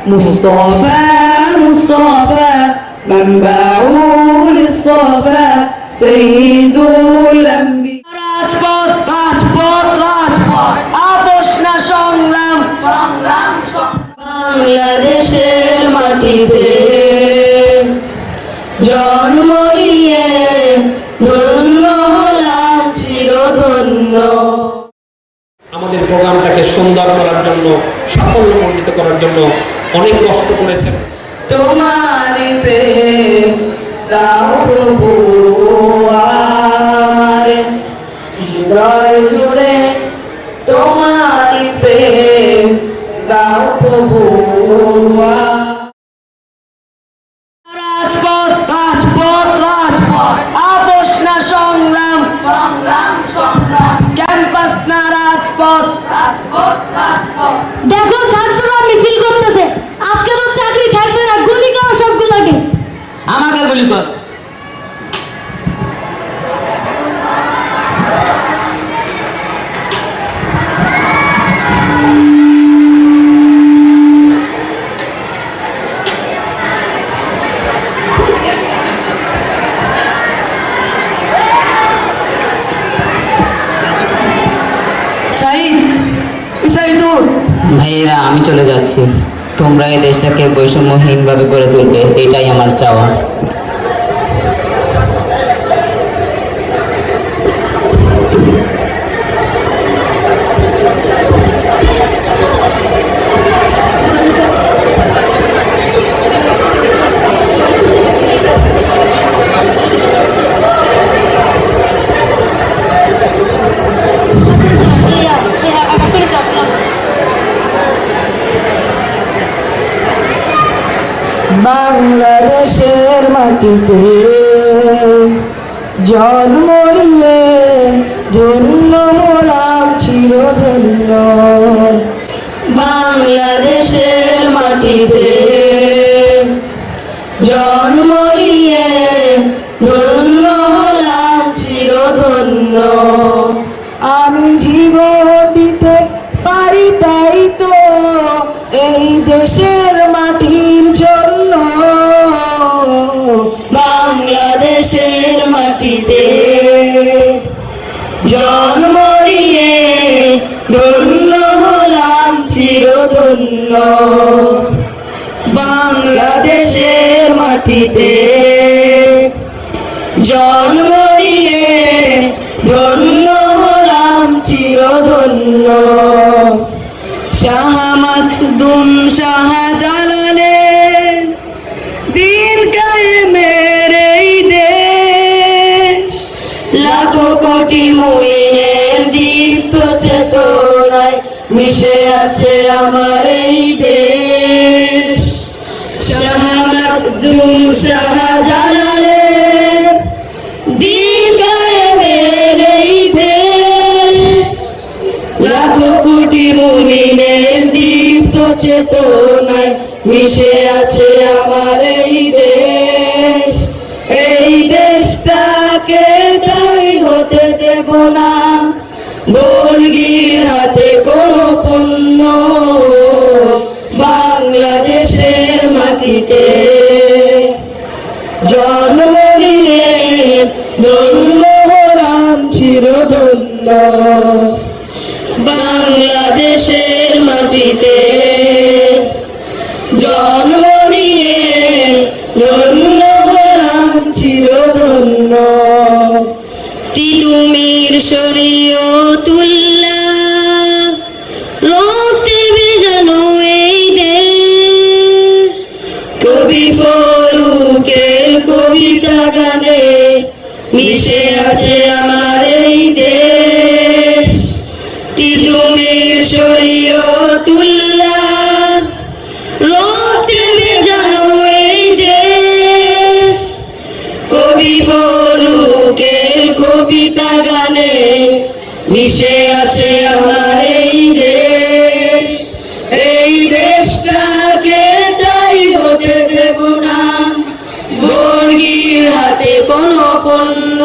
مصطفى مصطفى منبع للصفا سيد الأنبياء রাজপথ রাজপথ রাজপথ আপোষ না সংগ্রাম সংগ্রাম বাংলাদেশের মাটিতে জন্ম নিয়ে ধন্য হলাম চিরধন্য। আমাদের প্রোগ্রামটাকে সুন্দর করার জন্য, সাফল্যমণ্ডিত করার জন্য অনেক কষ্ট করেছেন। তোমার প্রেম দাও প্রভু আমার হৃদয় জুড়ে, তোমার প্রেম দাও প্রভু। রাজপথ রাজপথ রাজপথ আপোষ না সংগ্রাম সংগ্রাম সংগ্রাম ক্যাম্পাস না রাজপথ রাজপথ রাজপথ। দেখো ছাত্ররা মিছিল করতেছে, আজকে তো চাকরি থাকবে না, গুলি করো সবগুলোকে। আমাকে গুলি কর। ভাইয়েরা, আমি চলে যাচ্ছি। তোমরা এই দেশটাকে বৈষম্যহীনভাবে গড়ে তুলবে, এটাই আমার চাওয়া। বাংলাদেশের মাটিতে জন্ম নিয়ে ধন্য হলাম চিরধন্য। বাংলাদেশের মাটিতে জন্ম নিয়ে ধন্য হলাম চিরধন্য। আমি জীবন দিতে পারি তাই তো এই দেশের মাটির জন্য। বাংলাদেশের মাটিতে জন্ম নিয়ে ধন্য হলাম চিরধন্য। বাংলাদেশের মাটিতে জন্ম নিয়ে ধন্য হলাম চিরধন্য। শাহ মাখদুম শাহজালালের দিন কায়েমের এই দেশ, লাখো কোটি মুমিনের দীপ্ত চেতনায় মিশে আছে আমার এই দেশ। শাহ মাখদুম শাহজালালের দিন কায়েমের এই দেশ, লাখো কোটি মুমিনের দীপ্ত চেতনায় মিশে আছে আমার এই দেশ। এই দেশটাকে তাই হতে দেব না বর্গীর হাতে কোনো পণ্য। বাংলাদেশের মাটিতে জন্ম নিয়ে ধন্য হলাম চিরধন্য। বাংলাদেশের মাটিতে জন্ম নিয়ে ধন্য হলাম চিরধন্য। তিতুমির শরীয়তুল্লাহ রক্তে ভেজানো এই দেশ, কবি ফরুকের কবিতা গানে মিশে আছে আমার এই দেশ। তিতুমির শরীয়তুল্লাহ রক্তে ভেজানো এই দেশ, কবি ফরুকের কবিতা গানে মিশে আছে আমার এই দেশ। এই দেশটাকে তাই হতে দেব না বর্গীর হাতে কোনো পণ্য।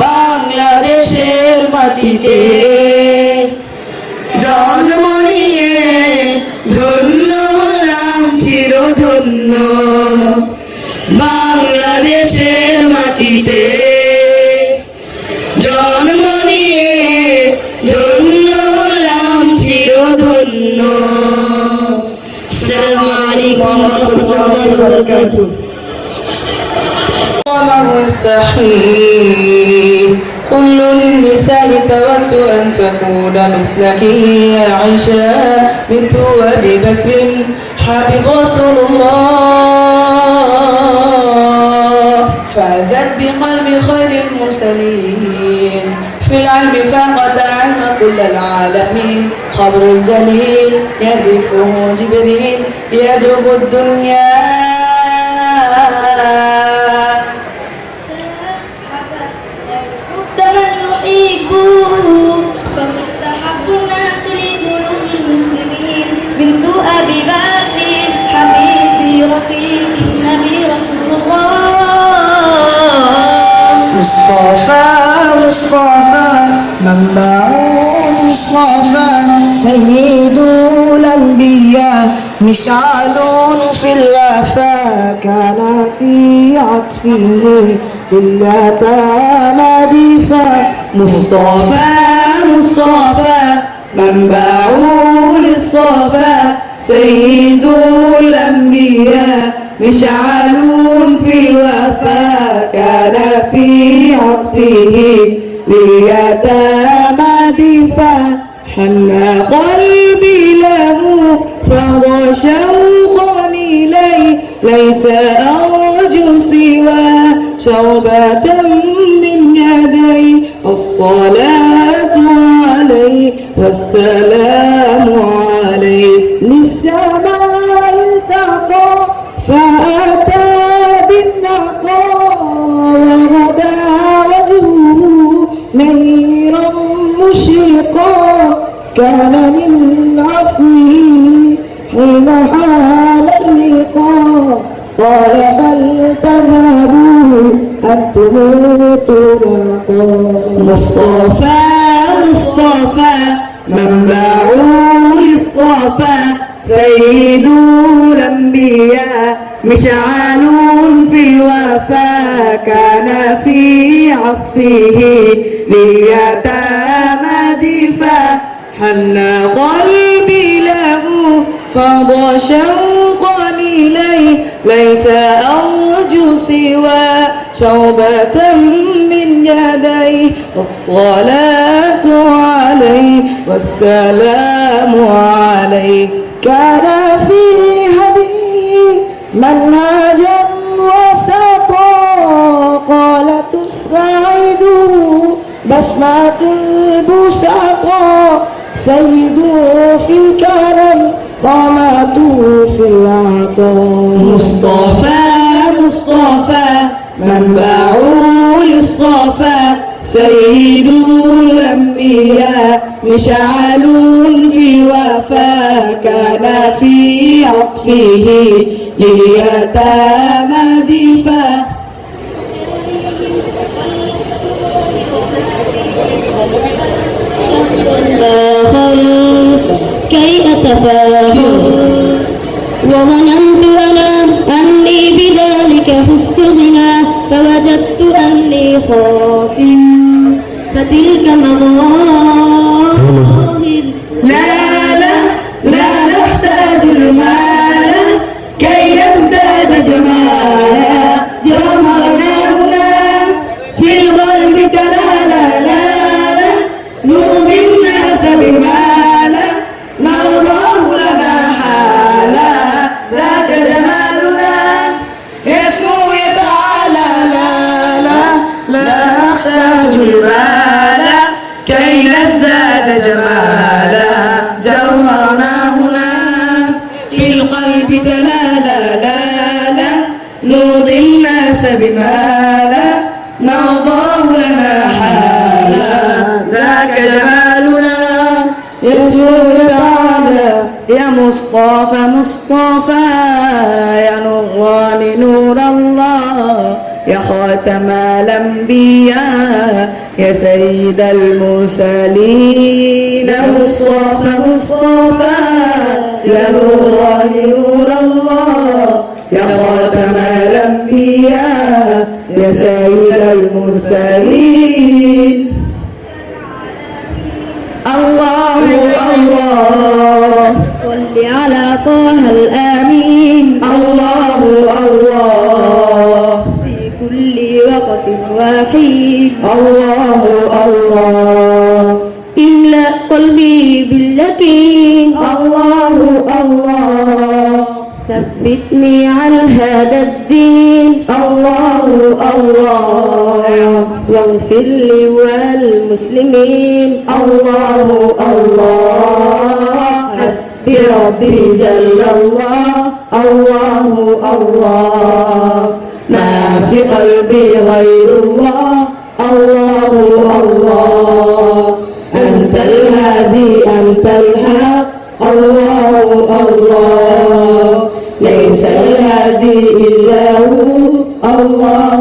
বাংলাদেশের মাটিতে জন্ম নিয়ে ধন্য ধন্য বাংলাদেশের মাটিতে জন্ম নিয়ে ধন্য হলাম চিরধন্য। আসসালামু আলাইকুম ওয়া রাহমাতুল্লাহি ওয়া বারাকাতুহু। كل النساء تود أن تكون مثلك يا عائشة بنت أبي بكر حبيب رسول الله، فازت بقلب خير المرسلين، في العلم فقد علم كل العالمين، خبر الجليل يزفه جبريل يجوب الدنيا. فاستحب الناس لقلوب المسلمين بنت أبي بكر حبيبي رفيق النبي رسول الله. مصطفى مصطفى منبع الصفا سيد الأنبياء مشعل في الوفا، كان في عطفه لله مديفا. مصطفى مصطفى منبع للصفا سيد الأنبياء مشعل في الوفا، كان في عطفه لليتامى دفا. حن قلبي له فهو شوقا إليه، ليس أرجو سوى شربة من يدي. الصلاة عليه والسلام عليه، للسماء ارتقى فأتى بالنقى، وغدا وجهه نيرا مشرقا، كان من عفوه حين حال اللقاء. قال فلتذهبوا أنتم طلقا. مصطفى مصطفى منبع للصفا سيد الأنبياء مشعل في الوفا، كان في عطفه لليتامى دفا. حن قلبي له فضى شوقا إليه، ليس أرجو سوى شربة من يديه. الصلاة عليه والسلام عليه، كان في هديه منهجا وسطا. قالت السعيد بسمة البسطا، سيد في الكرم قامته في العطاء. مصطفى مصطفى منبع للصفا سيد الأنبياء مشعل في الوفا، كان في عطفه لليتامى دفا. كي أتفاخر وظننت أنا أني بذلك فزت غنى، فوجدت أني خاسر فتلك مظاهر. لا لا لا نحتاج المال كي يزداد جمالا، جوهرنا هنا في القلب تلالا. لا لا نرضي الناس بمالا، نرضاه لنا حالا، ذاك جمالنا يسمو يتعالى. لا لا لا نحتاج المال كي نزداد جمالا، جوهرنا هنا في القلب تلالا. لا لا نرضي الناس بمالا، نرضاه لنا حالا، ذاك جمالنا يسمو تعالى. يا مصطفى مصطفى يا نوران نور الله، يا خاتم الأنبياء يا سيد المرسلين. مصطفى مصطفى يا نوران نور الله، يا الأنبياء يا سيد المرسلين الله الله صل على طه الآمين الله الله في كل وقت وحين الله الله املأ قلبي باليقين الله الله ثبتني على هذا الدين الله الله واغفر لي والمسلمين الله الله حسبي ربي جل الله الله الله ما في قلبي غير الله الله الله أنت الهادي أنت الحق الله الله ليس الهادي إلا هو الله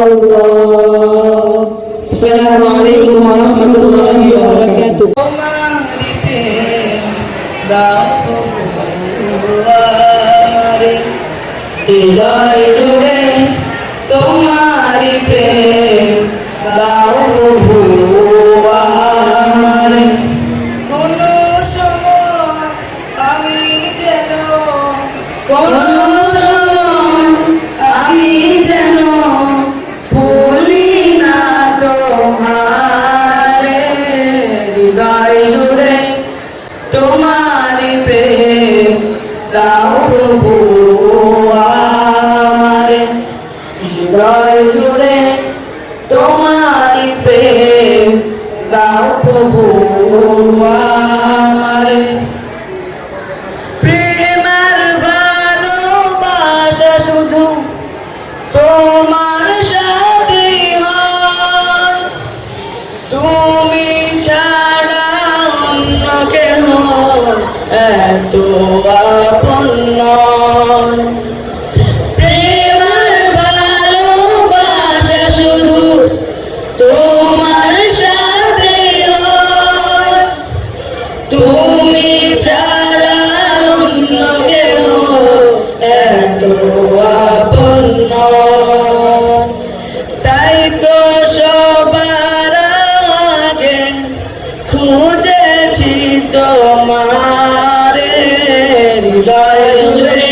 الله السلام عليكم ورحمة الله وبركاته হৃদয় জুড়ে তোমারি প্রেম দাও প্রভু আমারে কোন সময় আমি যেন কোন সময় আমি যেন ভুলি না তোমারে হৃদয় জুড়ে তোমারি প্রেম দাও প্রভু আমারে হৃদয় জুড়ে তোমারি প্রেম দাও প্রভু আমারে প্রেমের ভালোবাসা শুধু তোমার সাথে হয় তুমি ছাড়া অন্য কেহ এত আপন নয় প্রেমের ভালোবাসা শুধু তোমার সাথে হয় তুমি ছাড়া অন্য কেউ এত আপন নয় তাই তো সবার আগে খুঁজেছি তোমারে হৃদয় জুড়ে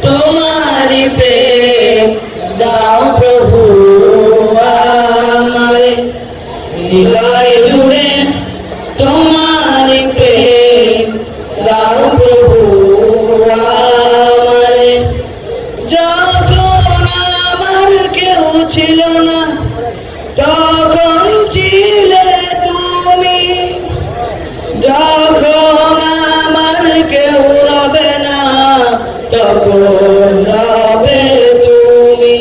তোমারি প্রেম দাও প্রভু আমারে হৃদয় জুড়ে তোমারি প্রেম দাও প্রভু আমারে যখন আমার কেউ ছিল না তখন ছিলে তুমি যখন আমার কেউ রবে না তখন রবে তুমি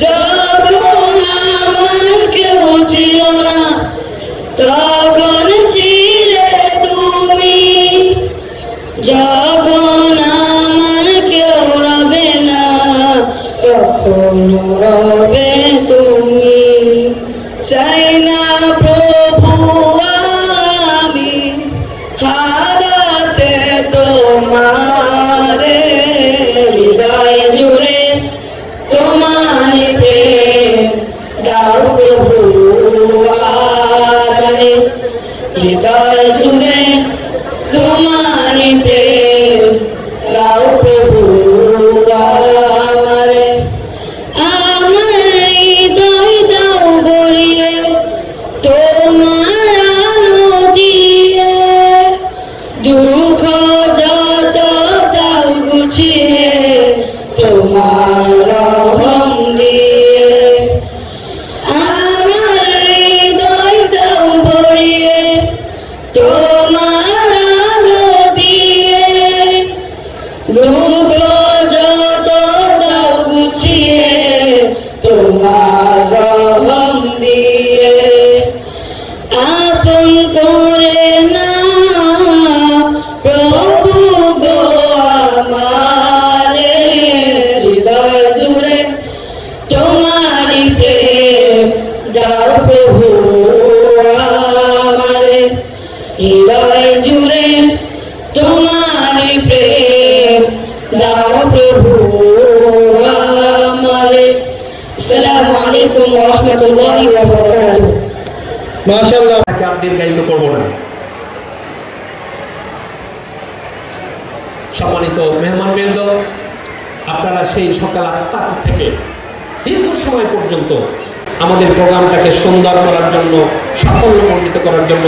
যখন আমার কেউ ছিল না তখন ছিলে তুমি যখন আমার কেউ রবে না তখন রবে তুমি চাই না প্রভু আমি হারাতে তোমারে হৃদয় জুড়ে তোমার প্রেম দাও প্রভু আমারে হৃদয় জুড়ে তোমার প্রেম দাও প্রভু আমারে আমার হৃদয় দাও বলিয়ে তোমার আলো দিয়ে দুঃখ যত দাও গুছিয়ে তোমার রহম দিয়ে আমার হৃদয় দাও বলিয়ে তোমার আলো দিয়ে দুঃখ যত দাও গুছিয়ে তোমার রহম দিয়ে আপন করে না প্রভু গো আমারে হৃদয় জুড়ে তোমারি প্রেম দাও প্রভু আমারে হৃদয় জুড়ে তোমারি প্রেম দাও প্রভু আসসালামু আলাইকুম ওয়া রাহমাতুল্লাহি ওয়া বারাকাতুহু। মাশাআল্লাহ, তাকে আর দীর্ঘায়িত করব না। সম্মানিত মেহমানবৃন্দ, আপনারা সেই সকাল 8টা থেকে দীর্ঘ সময় পর্যন্ত আমাদের প্রোগ্রামটাকে সুন্দর করার জন্য, সাফল্যমণ্ডিত করার জন্য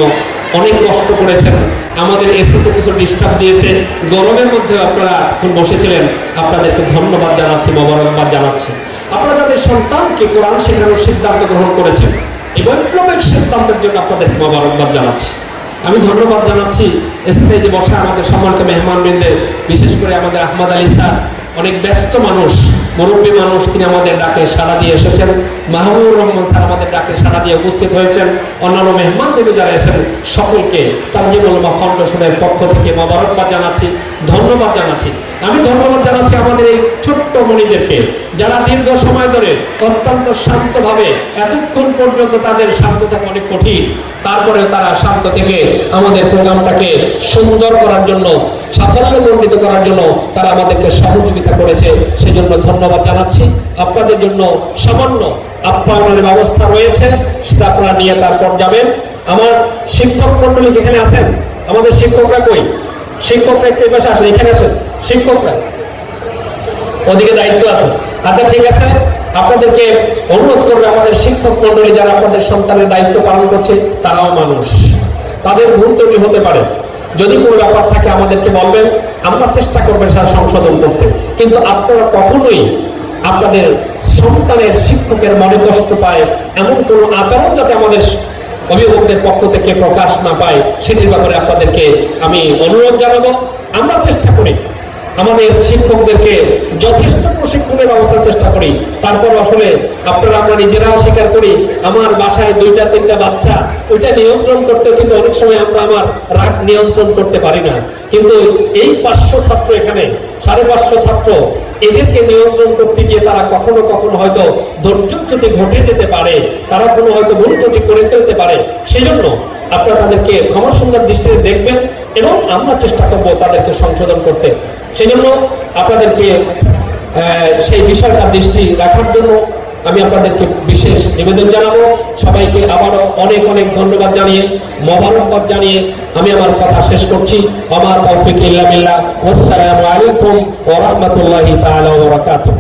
অনেক কষ্ট করেছেন। আমাদের এসিতে কিছু ডিস্টার্ব দিয়েছে, গরমের মধ্যে আপনারা এখন বসেছিলেন। আপনাদেরকে ধন্যবাদ জানাচ্ছি, মোবারকবাদ জানাচ্ছি। আপনারা তাদের সন্তানকে কোরআন শেখানোর সিদ্ধান্ত গ্রহণ করেছেন, এই বৈপ্লবিক সিদ্ধান্তের জন্য আপনাদেরকে মোবারকবাদ জানাচ্ছি। আমি ধন্যবাদ জানাচ্ছি স্টেজে বসা আমাদের সম্মানিত মেহমানবৃন্দের, বিশেষ করে আমাদের আহমদ আলী স্যার, অনেক ব্যস্ত মানুষ, মুরব্বী মানুষ, তিনি আমাদের ডাকে সাড়া দিয়ে এসেছেন। মাহবুবুর রহমান স্যার আমাদের ডাকে সাড়া দিয়ে উপস্থিত হয়েছেন। অন্যান্য মেহমানবৃন্দ যারা এসেছেন সকলকে তানজিমুল উলামা ফাউন্ডেশনের পক্ষ থেকে মোবারকবাদ জানাচ্ছি, ধন্যবাদ জানাচ্ছি। আমি ধন্যবাদ জানাচ্ছি আমাদের এই ছোট্ট মণিদেরকে, যারা দীর্ঘ সময় ধরে অত্যন্ত শান্তভাবে, এতক্ষণ পর্যন্ত তাদের শান্ত থাকা অনেক কঠিন, তারপরেও তারা শান্ত থেকে আমাদের প্রোগ্রামটাকে সুন্দর করার জন্য, সাফল্যমণ্ডিত করার জন্য তারা আমাদেরকে সহযোগিতা করেছে, সেজন্য ধন্যবাদ জানাচ্ছি। আপনাদের জন্য সামান্য আপ্যায়নের ব্যবস্থা রয়েছে, সেটা আপনারা নিয়ে তারপর যাবেন। আমার শিক্ষক মন্ডলী যেখানে আছেন, আমাদের শিক্ষকরা কই? শিক্ষকরা একটু পাশে আসেন, এখানে আসেন। শিক্ষকরা ওদিকে দায়িত্ব আছে। আচ্ছা, ঠিক আছে, আপনাদেরকে অনুরোধ করবে, আমাদের শিক্ষক মন্ডলী যারা আপনাদের সন্তানের দায়িত্ব পালন করছে, তারাও মানুষ, তাদের ভুল ত্রুটি হতে পারে। যদি কোনো ব্যাপার থাকে আমাদেরকে বলবেন, আমরা চেষ্টা করবেন সেটা সংশোধন করতে। কিন্তু আপনারা কখনোই আপনাদের সন্তানের, শিক্ষকের মনে কষ্ট পায় এমন কোনো আচরণ যাতে আমাদের অভিভাবকদের পক্ষ থেকে প্রকাশ না পায়, সেটির ব্যাপারে আপনাদেরকে আমি অনুরোধ জানাবো। আমরা চেষ্টা করি আমাদের শিক্ষকদেরকে যথেষ্ট প্রশিক্ষণের ব্যবস্থা চেষ্টা করি, তারপর আসলে আপনারা, আমরা নিজেরাও স্বীকার করি, আমার বাসায় 2-3টা বাচ্চা, ওইটা নিয়ন্ত্রণ করতে কিন্তু অনেক সময় আমরা আমার রাগ নিয়ন্ত্রণ করতে পারি না। কিন্তু এই 500 ছাত্র, এখানে 550 ছাত্র, এদেরকে নিয়ন্ত্রণ করতে গিয়ে তারা কখনো কখনো হয়তো ধৈর্যচ্যুতি ঘটে যেতে পারে, তারা কোনো হয়তো ভুল ত্রুটি করে ফেলতে পারে। সেই জন্য আপনারা তাদেরকে ক্ষমা সুন্দর দৃষ্টিতে দেখবেন এবং আমরা চেষ্টা করবো তাদেরকে সংশোধন করতে। সেই জন্য আপনাদেরকে সেই বিষয়টা দৃষ্টি রাখার জন্য আমি আপনাদেরকে বিশেষ নিবেদন জানাবো। সবাইকে আবারও অনেক অনেক ধন্যবাদ জানিয়ে, মোবারকবাদ জানিয়ে আমি আমার কথা শেষ করছি। ওয়া মা তাওফিক ইল্লা বিল্লাহ। ওয়াসসালামু আলাইকুম ওয়া রাহমাতুল্লাহি তাআলা ওয়া বারাকাতুহু।